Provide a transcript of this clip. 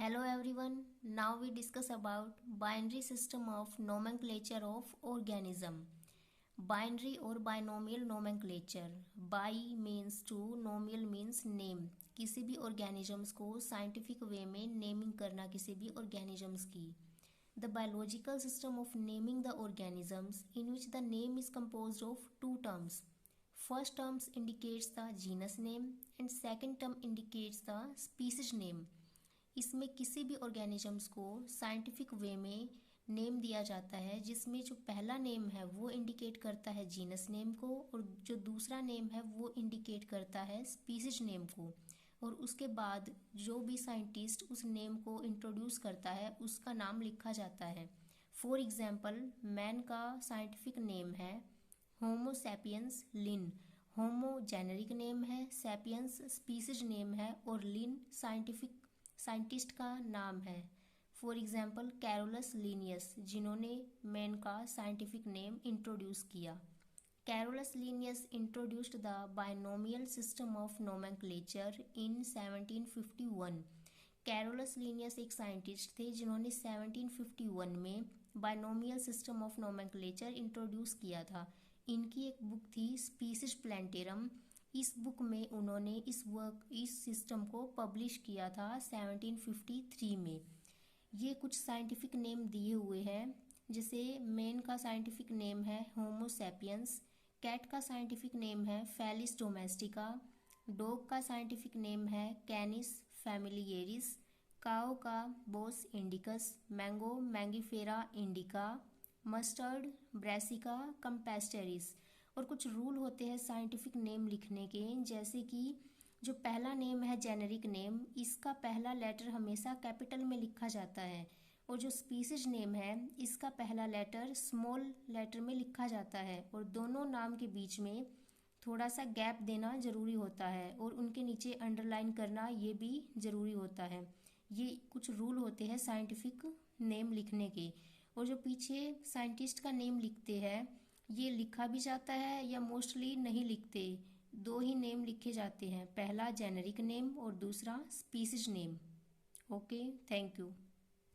Hello everyone. Now we discuss about binary system of nomenclature of organism. Binary or binomial nomenclature. Bi means two, nomial means name. किसी भी organisms को scientific way में naming करना किसी भी organisms की. The biological system of naming the organisms in which the name is composed of two terms. First term indicates the genus name and second term indicates the species name. इसमें किसी भी organisms को scientific way में name दिया जाता है जिसमें जो पहला नेम है वो इंडिकेट करता है जीनस नेम को और जो दूसरा नेम है वो इंडिकेट करता है स्पीसीज नेम को और उसके बाद जो भी साइंटिस्ट उस नेम को इंट्रोड्यूस करता है उसका नाम लिखा जाता है. फॉर एग्जांपल मैन का साइंटिफिक नेम है होमो सैपियंस लिन. होमो जेनेरिक नेम है, सैपियंस स्पीसीज नेम है और लिन साइंटिस्ट का नाम है. फॉर एग्जाम्पल कैरोलस लीनियस जिन्होंने मैन का साइंटिफिक नेम इंट्रोड्यूस किया. Carolus Linnaeus introduced the binomial system of nomenclature in 1751. Carolus Linnaeus एक साइंटिस्ट थे जिन्होंने 1751 में binomial system of nomenclature introduce किया था. इनकी एक बुक थी स्पीसीज प्लांटेरम. इस बुक में उन्होंने इस सिस्टम को पब्लिश किया था 1753 में. ये कुछ साइंटिफिक नेम दिए हुए हैं जैसे मैन का साइंटिफिक नेम है होमो सैपियंस, कैट का साइंटिफिक नेम है फेलिस डोमेस्टिका, डॉग का साइंटिफिक नेम है कैनिस फैमिलियरिस, काओ का Bos indicus, mango Mangifera indica, mustard Brassica campestris. और कुछ रूल होते हैं साइंटिफिक नेम लिखने के जैसे कि जो पहला नेम है जेनेरिक नेम इसका पहला लेटर हमेशा कैपिटल में लिखा जाता है और जो स्पीसीज नेम है इसका पहला लेटर स्मॉल लेटर में लिखा जाता है और दोनों नाम के बीच में थोड़ा सा गैप देना ज़रूरी होता है और उनके नीचे अंडरलाइन करना ये भी ज़रूरी होता है. ये कुछ रूल होते हैं साइंटिफिक नेम लिखने के. और जो पीछे साइंटिस्ट का नेम लिखते हैं ये लिखा भी जाता है या मोस्टली नहीं लिखते. दो ही नेम लिखे जाते हैं, पहला जेनेरिक नेम और दूसरा species name. Okay, thank you.